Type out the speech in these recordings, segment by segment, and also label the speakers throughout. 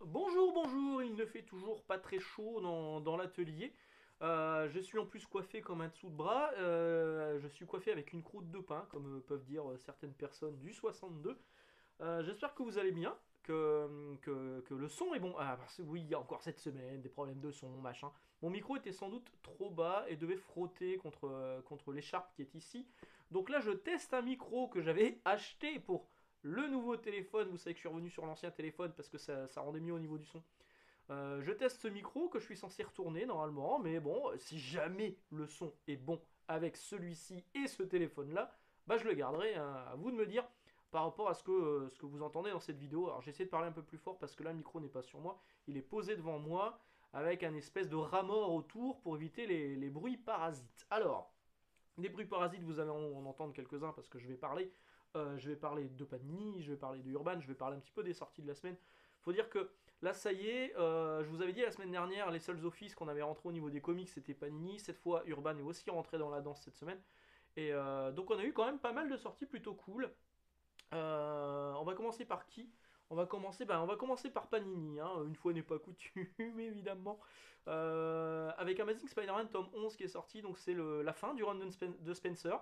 Speaker 1: Bonjour, bonjour, il ne fait toujours pas très chaud dans l'atelier. Je suis en plus coiffé comme un dessous de bras. Je suis coiffé avec une croûte de pain, comme peuvent dire certaines personnes du 62. J'espère que vous allez bien, que le son est bon. Ah, parce que oui, il y a encore cette semaine, des problèmes de son, machin. Mon micro était sans doute trop bas et devait frotter contre l'écharpe qui est ici. Donc là, je teste un micro que j'avais acheté pour le nouveau téléphone. Vous savez que je suis revenu sur l'ancien téléphone parce que ça rendait mieux au niveau du son. Je teste ce micro que je suis censé retourner normalement, mais bon, si jamais le son est bon avec celui-ci et ce téléphone-là, bah je le garderai, hein. À vous de me dire par rapport à ce que vous entendez dans cette vidéo. Alors j'essaie de parler un peu plus fort parce que là le micro n'est pas sur moi, il est posé devant moi avec un espèce de ras-mort autour pour éviter les bruits parasites. Alors, des bruits parasites, vous allez en entendre quelques-uns parce que je vais parler de Panini, je vais parler de Urban, je vais parler un petit peu des sorties de la semaine. Faut dire que là, ça y est, je vous avais dit la semaine dernière, les seuls offices qu'on avait rentrés au niveau des comics, c'était Panini. Cette fois, Urban est aussi rentré dans la danse cette semaine. Et donc, on a eu quand même pas mal de sorties plutôt cool. On va commencer par qui? On va commencer par Panini, hein, une fois n'est pas coutume, évidemment. Avec Amazing Spider-Man tome 11 qui est sorti, donc c'est la fin du run de Spencer.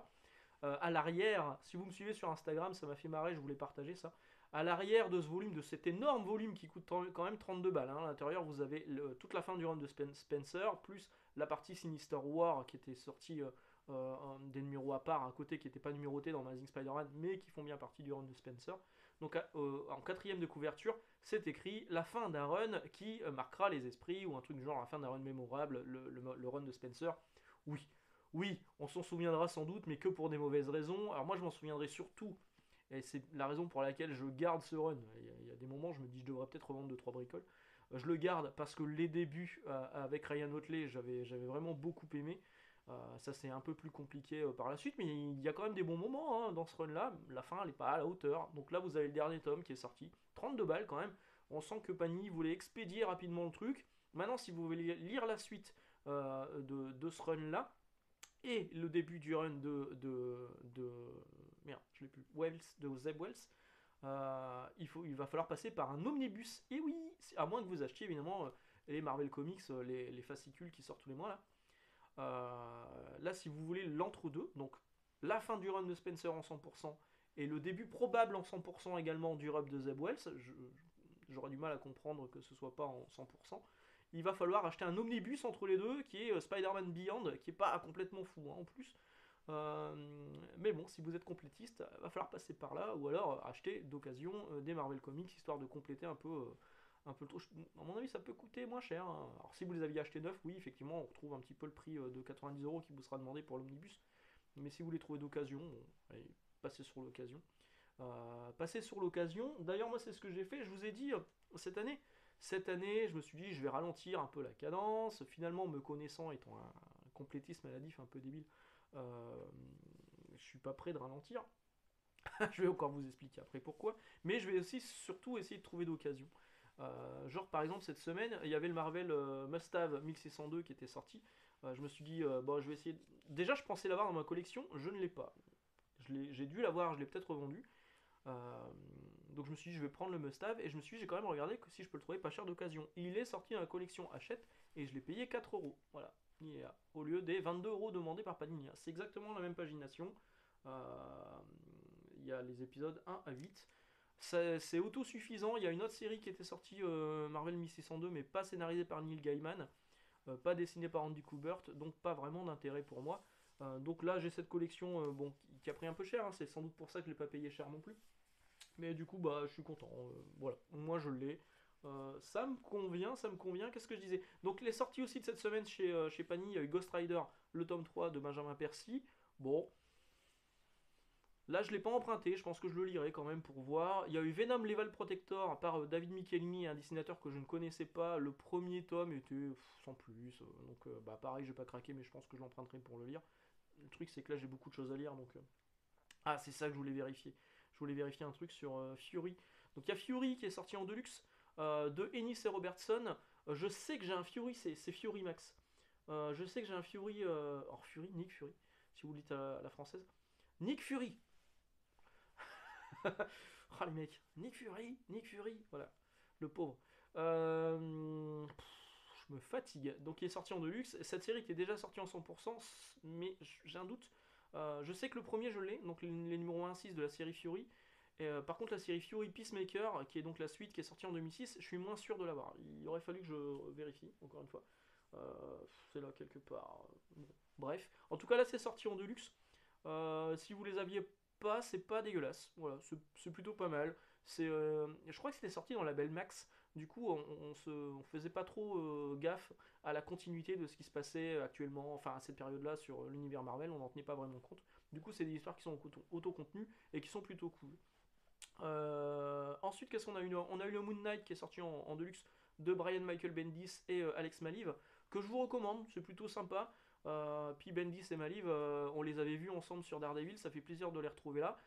Speaker 1: À l'arrière, si vous me suivez sur Instagram, ça m'a fait marrer, je voulais partager ça. À l'arrière de ce volume, de cet énorme volume qui coûte quand même 32 balles, hein, à l'intérieur vous avez toute la fin du run de Spencer, plus la partie Sinister War qui était sortie des numéros à part à côté qui n'étaient pas numérotés dans Amazing Spider-Man, mais qui font bien partie du run de Spencer. Donc en quatrième de couverture, c'est écrit la fin d'un run qui marquera les esprits, ou un truc du genre la fin d'un run mémorable, le run de Spencer. Oui, oui, on s'en souviendra sans doute, mais que pour des mauvaises raisons. Alors moi, je m'en souviendrai surtout, et c'est la raison pour laquelle je garde ce run. Il y a des moments, je me dis, je devrais peut-être revendre 2-3 bricoles. Je le garde parce que les débuts avec Ryan Otley, j'avais vraiment beaucoup aimé. Ça, c'est un peu plus compliqué par la suite, mais il y a quand même des bons moments hein, dans ce run-là. La fin, elle n'est pas à la hauteur. Donc là, vous avez le dernier tome qui est sorti. 32 balles quand même. On sent que Panini voulait expédier rapidement le truc. Maintenant, si vous voulez lire la suite de ce run-là, et le début du run merde, je l'ai plus, Wells, de Zeb Wells, il va falloir passer par un omnibus. Et oui, à moins que vous achetiez évidemment les Marvel Comics, les fascicules qui sortent tous les mois là. Là, si vous voulez l'entre-deux, donc la fin du run de Spencer en 100% et le début probable en 100% également du run de Zeb Wells, j'aurais du mal à comprendre que ce soit pas en 100%. Il va falloir acheter un omnibus entre les deux qui est Spider-Man Beyond, qui est pas complètement fou hein, en plus. Mais bon, si vous êtes complétiste, il va falloir passer par là, ou alors acheter d'occasion des Marvel Comics, histoire de compléter un peu le truc. À mon avis, ça peut coûter moins cher, hein. Alors si vous les aviez achetés neufs, oui, effectivement, on retrouve un petit peu le prix de 90 € qui vous sera demandé pour l'omnibus. Mais si vous les trouvez d'occasion, bon, allez, passez sur l'occasion. Passer sur l'occasion. D'ailleurs, moi, c'est ce que j'ai fait. Je vous ai dit, cette année, cette année, je me suis dit, je vais ralentir un peu la cadence. Finalement, me connaissant, étant un complétisme maladif un peu débile, je suis pas prêt de ralentir. Je vais encore vous expliquer après pourquoi. Mais je vais aussi surtout essayer de trouver d'occasion. Genre par exemple cette semaine, il y avait le Marvel Must Have 1602 qui était sorti. Je me suis dit, bon, je vais essayer. Déjà, je pensais l'avoir dans ma collection, je ne l'ai pas. J'ai dû l'avoir, je l'ai peut-être revendu. Euh, donc je me suis dit, je vais prendre le Must Have et je me suis dit, j'ai quand même regardé que si je peux le trouver pas cher d'occasion. Il est sorti dans la collection Hachette et je l'ai payé 4 €. Voilà, au lieu des 22 € demandés par Panini. C'est exactement la même pagination. Euh, il y a les épisodes 1 à 8. C'est autosuffisant. Il y a une autre série qui était sortie, Marvel 1602, mais pas scénarisée par Neil Gaiman, pas dessinée par Andy Kubert, donc pas vraiment d'intérêt pour moi. Donc là, j'ai cette collection bon, qui a pris un peu cher, hein, c'est sans doute pour ça que je l'ai pas payé cher non plus. Mais du coup, bah, je suis content. Voilà, moi je l'ai. Ça me convient, ça me convient. Qu'est-ce que je disais? Donc les sorties aussi de cette semaine chez Panini, il y a eu Ghost Rider, le tome 3 de Benjamin Percy. Bon, là, je ne l'ai pas emprunté, je pense que je le lirai quand même pour voir. Il y a eu Venom Level Protector par David Michelini, un dessinateur que je ne connaissais pas. Le premier tome était sans plus. Donc, bah, pareil, je vais pas craquer, mais je pense que je l'emprunterai pour le lire. Le truc, c'est que là, j'ai beaucoup de choses à lire. Donc, ah, c'est ça que je voulais vérifier. Je voulais vérifier un truc sur Fury. Donc, il y a Fury qui est sorti en deluxe de Ennis et Robertson. Je sais que j'ai un Fury, c'est Fury Max. Je sais que j'ai un Fury. Fury, Nick Fury, si vous le dites à la française. Nick Fury. Oh les mecs, Nick Fury, voilà, le pauvre. Je me fatigue. Donc il est sorti en deluxe. Cette série qui est déjà sortie en 100%, mais j'ai un doute. Je sais que le premier je l'ai, donc les numéros 1-6 de la série Fury. Par contre la série Fury Peacemaker, qui est donc la suite qui est sortie en 2006, je suis moins sûr de l'avoir. Il aurait fallu que je vérifie, encore une fois. C'est là quelque part. Bon. Bref. En tout cas là c'est sorti en deluxe. Si vous les aviez pas, c'est pas dégueulasse. Voilà, c'est plutôt pas mal. Je crois que c'était sorti dans la Belle Max. Du coup, on faisait pas trop gaffe à la continuité de ce qui se passait actuellement, enfin à cette période-là sur l'univers Marvel, on n'en tenait pas vraiment compte. Du coup, c'est des histoires qui sont auto-contenues et qui sont plutôt cool. Ensuite, qu'est-ce qu'on a eu? On a eu le Moon Knight qui est sorti en deluxe de Brian Michael Bendis et Alex Maliv, que je vous recommande, c'est plutôt sympa. Puis Bendis et Maliv, on les avait vus ensemble sur Daredevil, ça fait plaisir de les retrouver là.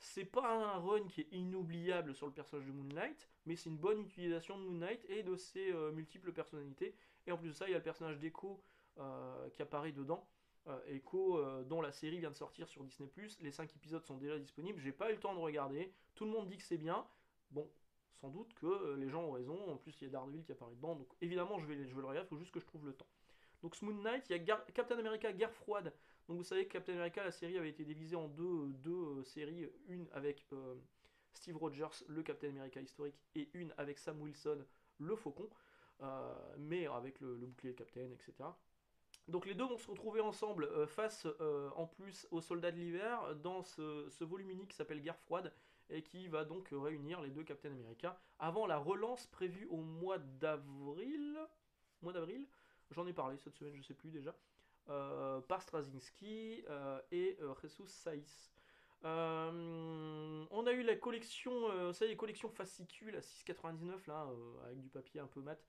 Speaker 1: C'est pas un run qui est inoubliable sur le personnage de Moon Knight, mais c'est une bonne utilisation de Moon Knight et de ses multiples personnalités. Et en plus de ça, il y a le personnage d'Echo qui apparaît dedans. Echo, dont la série vient de sortir sur Disney+. Les 5 épisodes sont déjà disponibles. J'ai pas eu le temps de regarder. Tout le monde dit que c'est bien. Bon, sans doute que les gens ont raison. En plus, il y a Daredevil qui apparaît dedans. Donc évidemment, je vais le regarder. Il faut juste que je trouve le temps. Donc ce Moon Knight, il y a Captain America Guerre froide. Donc vous savez que Captain America, la série avait été divisée en deux séries. Une avec Steve Rogers, le Captain America historique, et une avec Sam Wilson, le Faucon. Mais avec le bouclier de Captain, etc. Donc les deux vont se retrouver ensemble face en plus aux soldats de l'hiver dans ce volume unique qui s'appelle Guerre froide et qui va donc réunir les deux Captain America avant la relance prévue au mois d'avril. Mois d'avril, j'en ai parlé cette semaine, je sais plus déjà. Par Straczynski et Jesus Saiz. On a eu la collection, ça y est, les collections fascicules à 6,99 là, avec du papier un peu mat,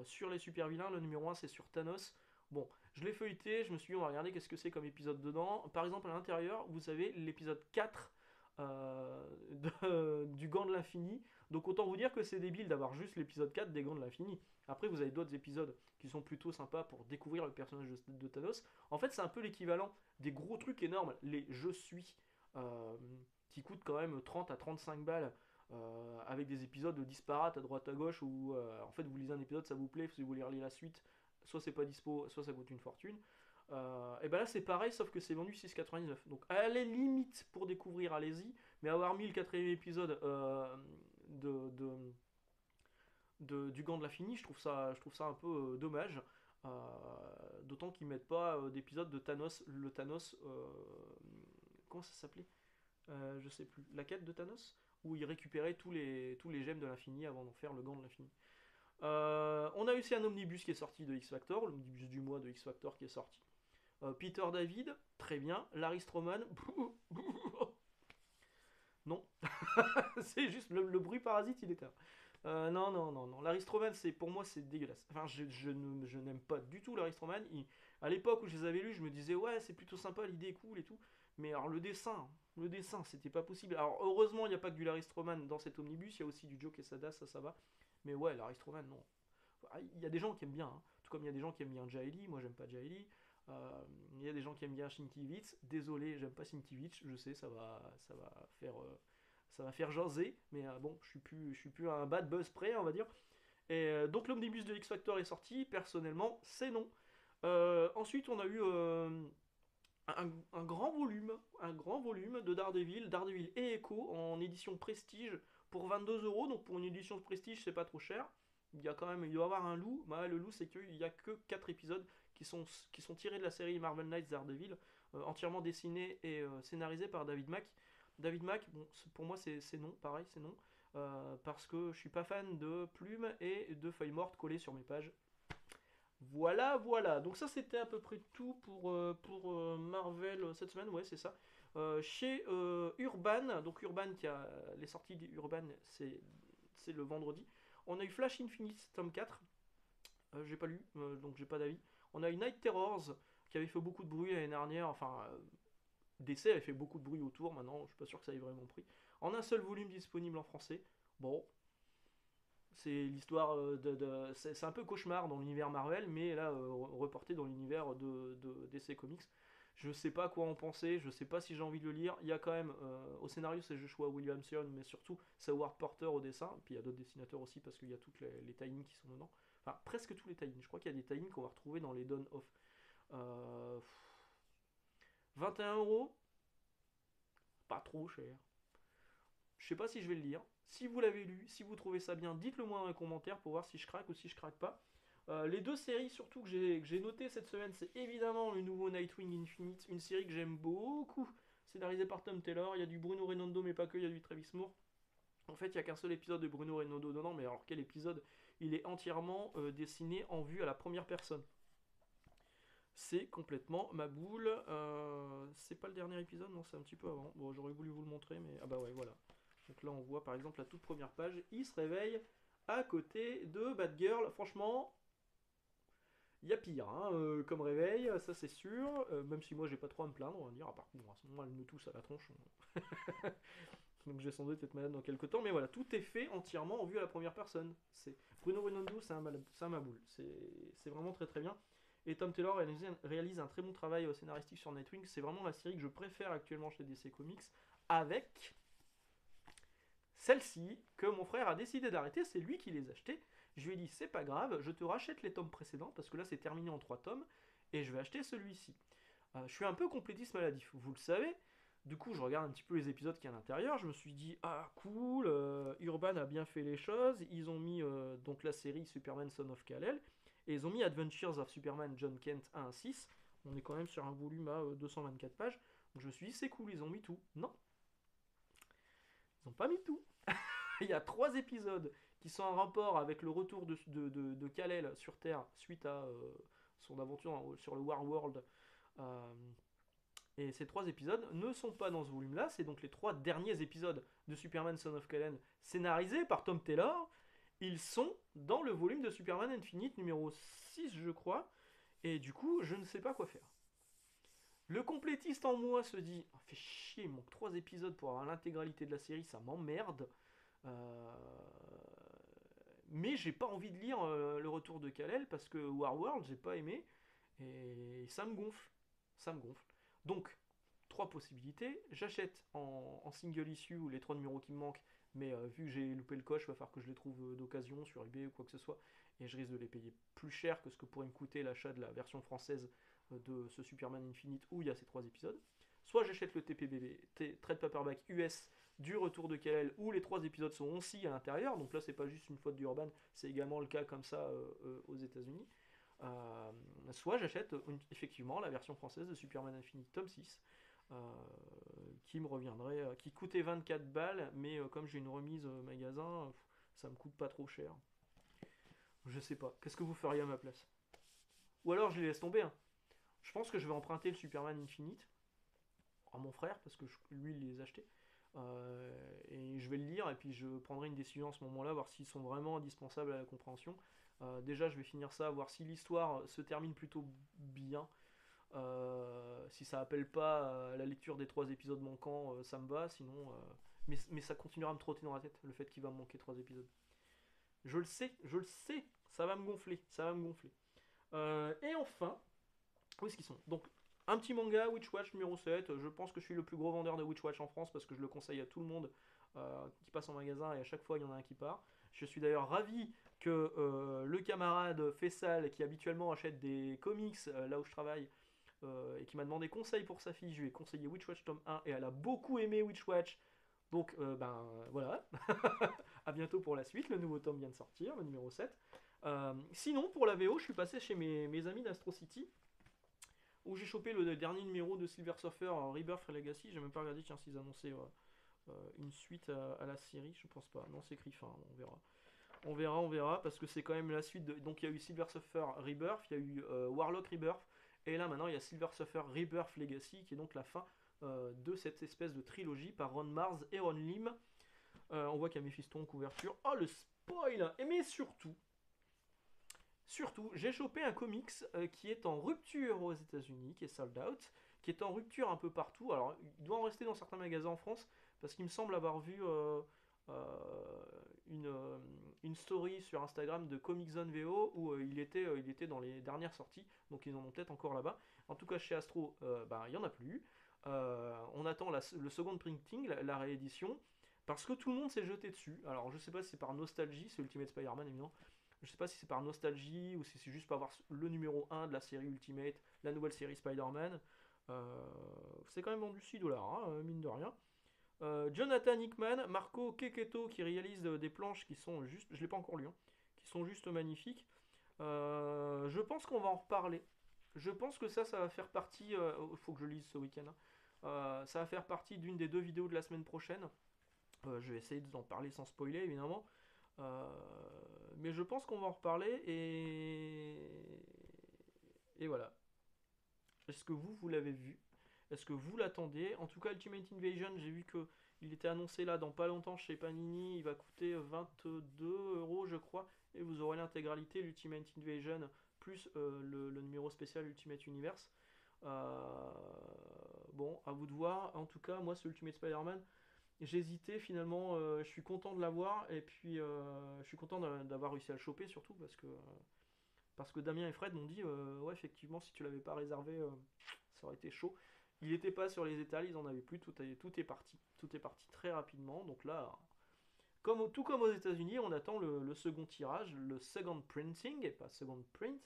Speaker 1: sur les super vilains. Le numéro 1 c'est sur Thanos. Bon, je l'ai feuilleté, je me suis dit on va regarder qu'est-ce que c'est comme épisode dedans. Par exemple à l'intérieur, vous avez l'épisode 4 du Gant de l'Infini. Donc autant vous dire que c'est débile d'avoir juste l'épisode 4 des Gants de l'Infini. Après vous avez d'autres épisodes qui sont plutôt sympas pour découvrir le personnage de Thanos. En fait c'est un peu l'équivalent des gros trucs énormes, les Je suis, euh, qui coûtent quand même 30 à 35 balles. Avec des épisodes disparates à droite à gauche où en fait vous lisez un épisode, ça vous plaît, si vous voulez relire la suite, soit c'est pas dispo, soit ça coûte une fortune. Et ben là c'est pareil, sauf que c'est vendu 6,99. Donc à la limite pour découvrir, allez-y, mais avoir mis le quatrième épisode du Gant de l'Infini, je trouve ça un peu dommage. Euh, D'autant qu'ils mettent pas d'épisode de Thanos, le Thanos, comment ça s'appelait, je sais plus, la quête de Thanos, où il récupérait tous les gemmes de l'infini avant d'en faire le Gant de l'Infini. On a aussi un omnibus qui est sorti de X Factor, l'omnibus du mois de X Factor qui est sorti. Peter David, très bien. Larry Stroman, non. C'est juste le bruit parasite, il était là. Non, non, non, non. Larry Stroman, pour moi, c'est dégueulasse. Enfin, je n'aime pas du tout Larry Stroman. À l'époque où je les avais lus, je me disais, ouais, c'est plutôt sympa, l'idée est cool et tout. Mais alors, le dessin, c'était pas possible. Alors, heureusement, il n'y a pas que du Larry Stroman dans cet omnibus, il y a aussi du Joe Quesada, ça va. Mais ouais, Larry Stroman, non. Il y a des gens qui aiment bien, hein. Tout comme il y a des gens qui aiment bien Jaeli, moi j'aime pas Jaeli. Il y a des gens qui aiment bien Sienkiewicz. Désolé, j'aime pas Sienkiewicz, je sais, ça va faire jaser, mais bon, je suis plus à un bad buzz près, on va dire. Et donc l'omnibus de X Factor est sorti, personnellement, c'est non. Ensuite, on a eu un grand volume de Daredevil et Echo en édition Prestige pour 22 €. Donc pour une édition de Prestige, c'est pas trop cher. Il doit y avoir un loup. Bah, le loup, c'est qu'il n'y a que 4 épisodes qui sont tirés de la série Marvel Knights Daredevil, entièrement dessinés et scénarisés par David Mack. David Mack, bon, pour moi, c'est non, pareil, c'est non. Parce que je suis pas fan de plumes et de feuilles mortes collées sur mes pages. Voilà, voilà. Donc ça, c'était à peu près tout pour Marvel cette semaine. Ouais, c'est ça. Chez Urban, donc Urban les sorties d'Urban, c'est le vendredi. On a eu Flash Infinite tome 4. J'ai pas lu, donc j'ai pas d'avis. On a eu Night Terrors qui avait fait beaucoup de bruit l'année dernière. Enfin, DC avait fait beaucoup de bruit autour. Maintenant, je suis pas sûr que ça ait vraiment pris. En un seul volume disponible en français. Bon, c'est l'histoire c'est un peu cauchemar dans l'univers Marvel, mais là reporté dans l'univers de DC Comics. Je sais pas quoi en penser, je sais pas si j'ai envie de le lire. Il y a quand même, au scénario, c'est Joshua Williamson, mais surtout, c'est Howard Porter au dessin. Et puis il y a d'autres dessinateurs aussi, parce qu'il y a toutes les tie-ins qui sont dedans. Enfin, presque tous les tie-ins. Je crois qu'il y a des tie-ins qu'on va retrouver dans les Dawn of. Euh, 21 €, pas trop cher. Je sais pas si je vais le lire. Si vous l'avez lu, si vous trouvez ça bien, dites-le moi dans les commentaires pour voir si je craque ou si je craque pas. Les deux séries surtout que j'ai notées cette semaine, c'est évidemment le nouveau Nightwing Infinite, une série que j'aime beaucoup, scénarisée par Tom Taylor. Il y a du Bruno Redondo, mais pas que, il y a du Travis Moore. En fait, il n'y a qu'un seul épisode de Bruno Redondo dedans, mais alors quel épisode? Il est entièrement dessiné en vue à la première personne. C'est complètement ma boule. C'est pas le dernier épisode, non, c'est un petit peu avant. Bon, j'aurais voulu vous le montrer, mais ah bah ouais, voilà. Donc là, on voit par exemple la toute première page, il se réveille à côté de Batgirl. Franchement, il y a pire hein, comme réveil, ça c'est sûr. Même si moi j'ai pas trop à me plaindre, on va dire. À part que bon, à ce moment elle me tousse à la tronche. Donc je vais sans doute être malade dans quelques temps. Mais voilà, tout est fait entièrement en vue à la première personne. C'est Bruno Redondo, c'est un maboule. C'est vraiment très très bien. Et Tom Taylor réalise un très bon travail scénaristique sur Nightwing. C'est vraiment la série que je préfère actuellement chez DC Comics. Avec celle-ci que mon frère a décidé d'arrêter. C'est lui qui les a achetés. Je lui ai dit, c'est pas grave, je te rachète les tomes précédents, parce que là c'est terminé en 3 tomes, et je vais acheter celui-ci. Je suis un peu complétiste maladif, vous le savez. Du coup, je regarde un petit peu les épisodes qu'il y a à l'intérieur. Je me suis dit, ah cool, Urban a bien fait les choses. Ils ont mis donc la série Superman Son of Kal-El, et ils ont mis Adventures of Superman John Kent 1 à 6. On est quand même sur un volume à 224 pages. Donc je me suis dit, c'est cool, ils ont mis tout. Non, ils n'ont pas mis tout. Il y a 3 épisodes qui sont en rapport avec le retour de Kal-El sur Terre suite à son aventure sur le War World. Euh, et ces 3 épisodes ne sont pas dans ce volume-là. C'est donc les 3 derniers épisodes de Superman Son of Kal-El scénarisés par Tom Taylor. Ils sont dans le volume de Superman Infinite numéro 6, je crois. Et du coup, je ne sais pas quoi faire. Le complétiste en moi se dit, oh, fait chier, il manque 3 épisodes pour avoir l'intégralité de la série, ça m'emmerde. Euh, mais j'ai pas envie de lire le retour de Kal-El parce que Warworld j'ai pas aimé et ça me gonfle. Ça me gonfle. Donc, 3 possibilités. J'achète en single issue les 3 numéros qui me manquent, mais vu que j'ai loupé le coche, il va falloir que je les trouve d'occasion sur eBay ou quoi que ce soit, et je risque de les payer plus cher que ce que pourrait me coûter l'achat de la version française de ce Superman Infinite où il y a ces 3 épisodes. Soit j'achète le TPBB, Trade Paperback US du retour de Kal-El où les 3 épisodes sont aussi à l'intérieur, donc là c'est pas juste une faute d'Urban, c'est également le cas comme ça aux États-Unis. Soit j'achète effectivement la version française de Superman Infinite tome 6 qui me reviendrait, qui coûtait 24 balles, mais comme j'ai une remise magasin, ça me coûte pas trop cher. Je sais pas, qu'est-ce que vous feriez à ma place? Ou alors je les laisse tomber, hein. Je pense que je vais emprunter le Superman Infinite à mon frère, parce que lui il les a achetés. Et je vais le lire, et puis je prendrai une décision à ce moment-là, voir s'ils sont vraiment indispensables à la compréhension. Déjà, je vais finir ça, voir si l'histoire se termine plutôt bien. Si ça appelle pas la lecture des 3 épisodes manquants, ça me va, sinon. Mais ça continuera à me trotter dans la tête, le fait qu'il va me manquer 3 épisodes. Je le sais, ça va me gonfler, ça va me gonfler. Et enfin, où est-ce qu'ils sont? Donc, un petit manga, Witchwatch numéro 7. Je pense que je suis le plus gros vendeur de Witchwatch en France parce que je le conseille à tout le monde qui passe en magasin et à chaque fois il y en a un qui part. Je suis d'ailleurs ravi que le camarade Fessal qui habituellement achète des comics là où je travaille et qui m'a demandé conseil pour sa fille, je lui ai conseillé Witchwatch tome 1 et elle a beaucoup aimé Witchwatch. Donc ben voilà, à bientôt pour la suite, le nouveau tome vient de sortir, le numéro 7. Sinon pour la VO, je suis passé chez mes amis d'Astro City où j'ai chopé le dernier numéro de Silver Surfer Rebirth Legacy. J'ai même pas regardé tiens s'ils annonçaient une suite à la série, je pense pas. Non, c'est écrit fin, on verra. On verra, parce que c'est quand même la suite de... Donc il y a eu Silver Surfer Rebirth, il y a eu Warlock Rebirth, et là maintenant il y a Silver Surfer Rebirth Legacy, qui est donc la fin de cette espèce de trilogie par Ron Mars et Ron Lim. On voit qu'il y a Mephisto en couverture. Oh le spoil! Et mais surtout, j'ai chopé un comics qui est en rupture aux États-Unis, qui est sold out, qui est en rupture un peu partout. Alors, il doit en rester dans certains magasins en France, parce qu'il me semble avoir vu une story sur Instagram de Comic Zone VO où il était dans les dernières sorties, donc ils en ont peut-être encore là-bas. En tout cas, chez Astro, il n'y en a plus. On attend le second printing, la réédition, parce que tout le monde s'est jeté dessus. Alors, je sais pas si c'est par nostalgie, c'est Ultimate Spider-Man évidemment. Je sais pas si c'est par nostalgie ou si c'est juste pour avoir le numéro 1 de la série Ultimate, la nouvelle série Spider-Man. C'est quand même vendu 6 dollars, hein, mine de rien. Jonathan Hickman, Marco Keketo qui réalise des planches qui sont juste, je l'ai pas encore lu, hein, qui sont juste magnifiques. Je pense qu'on va en reparler. Je pense que ça va faire partie. Il faut que je lise ce week-end, hein. Ça va faire partie d'une des 2 vidéos de la semaine prochaine. Je vais essayer d'en parler sans spoiler évidemment. Euh, mais je pense qu'on va en reparler et voilà. Est-ce que vous l'avez vu? Est-ce que vous l'attendiez? En tout cas, Ultimate Invasion, j'ai vu que il était annoncé là dans pas longtemps chez Panini. Il va coûter 22 € je crois. Et vous aurez l'intégralité, l'Ultimate Invasion, plus le numéro spécial Ultimate Universe. Euh, bon, à vous de voir. En tout cas, moi, ce Ultimate Spider-Man, j'hésitais finalement. Je suis content de l'avoir. Et puis, je suis content d'avoir réussi à le choper surtout parce que Damien et Fred m'ont dit ouais, effectivement, si tu l'avais pas réservé, ça aurait été chaud. Il n'était pas sur les étals, ils en avaient plus, tout est parti. Tout est parti très rapidement. Donc là, tout comme aux États-Unis, on attend le second tirage, le second printing, et pas second print,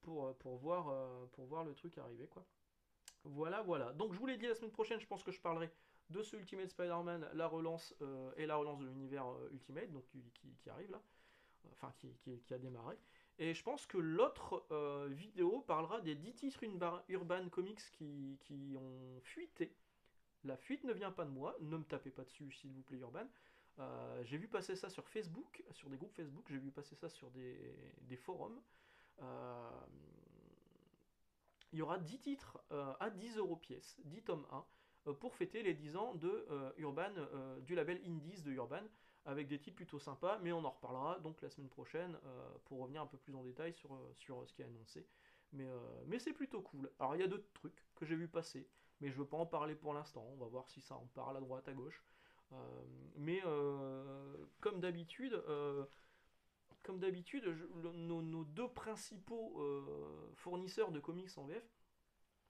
Speaker 1: pour voir le truc arriver, quoi. Voilà, voilà. Donc je vous l'ai dit, la semaine prochaine, je pense que je parlerai de ce Ultimate Spider-Man, la relance et la relance de l'univers Ultimate, donc qui arrive là, enfin qui a démarré. Et je pense que l'autre vidéo parlera des 10 titres Urban Comics qui ont fuité. La fuite ne vient pas de moi, ne me tapez pas dessus s'il vous plaît Urban. J'ai vu passer ça sur Facebook, sur des groupes Facebook, j'ai vu passer ça sur des forums. Euh, il y aura 10 titres à 10 € pièce, 10 tomes 1, pour fêter les 10 ans de Urban, du label Indies de Urban, avec des titres plutôt sympas, mais on en reparlera donc la semaine prochaine pour revenir un peu plus en détail sur ce qui est annoncé. Mais c'est plutôt cool. Alors il y a d'autres trucs que j'ai vu passer, mais je veux pas en parler pour l'instant, on va voir si ça en parle à droite, à gauche. Mais comme d'habitude, nos deux principaux fournisseurs de comics en VF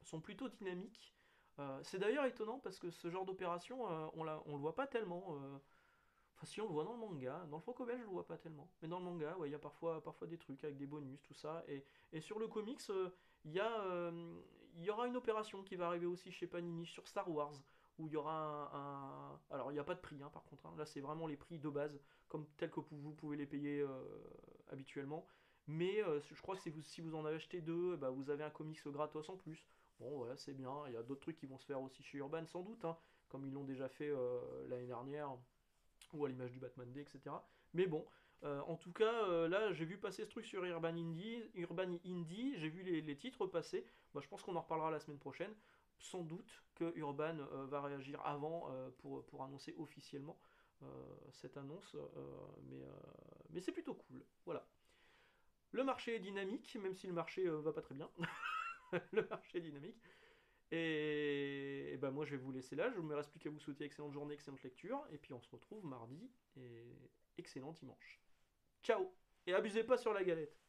Speaker 1: sont plutôt dynamiques. C'est d'ailleurs étonnant parce que ce genre d'opération, on le voit pas tellement. Enfin, si on le voit dans le manga, dans le franco-belge, je le vois pas tellement. Mais dans le manga, ouais, il y a parfois des trucs avec des bonus, tout ça. Et sur le comics, il y aura une opération qui va arriver aussi chez Panini sur Star Wars, où il y aura alors, il n'y a pas de prix, hein, par contre, hein. Là, c'est vraiment les prix de base, comme tels que vous pouvez les payer habituellement. Mais je crois que si vous en avez acheté deux, bah, vous avez un comics gratos en plus. Bon, voilà, c'est bien. Il y a d'autres trucs qui vont se faire aussi chez Urban, sans doute, hein, comme ils l'ont déjà fait l'année dernière ou à l'image du Batman Day, etc. Mais bon, en tout cas, là, j'ai vu passer ce truc sur Urban Indie, j'ai vu les titres passer. Bah, je pense qu'on en reparlera la semaine prochaine. Sans doute que Urban va réagir avant pour annoncer officiellement cette annonce, mais c'est plutôt cool. Voilà. Le marché est dynamique, même si le marché va pas très bien. Le marché est dynamique. Et ben moi je vais vous laisser là, je ne me reste plus qu'à vous souhaiter excellente journée, excellente lecture, et puis on se retrouve mardi, et excellent dimanche. Ciao. Et abusez pas sur la galette.